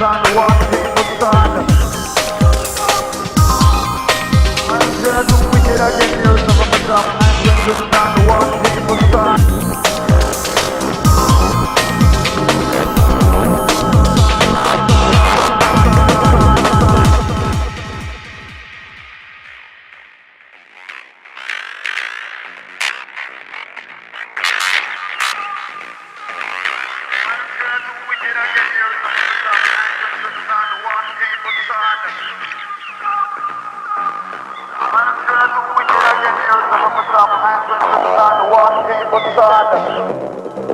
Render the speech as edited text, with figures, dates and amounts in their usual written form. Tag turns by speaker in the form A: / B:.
A: on the one people stand. I'm gonna do wicked again, here's some of the top. I'm gonna do on the one people stand. I'm gonna do wicked again, here's some of the top. I'm gonna do on the one people stand.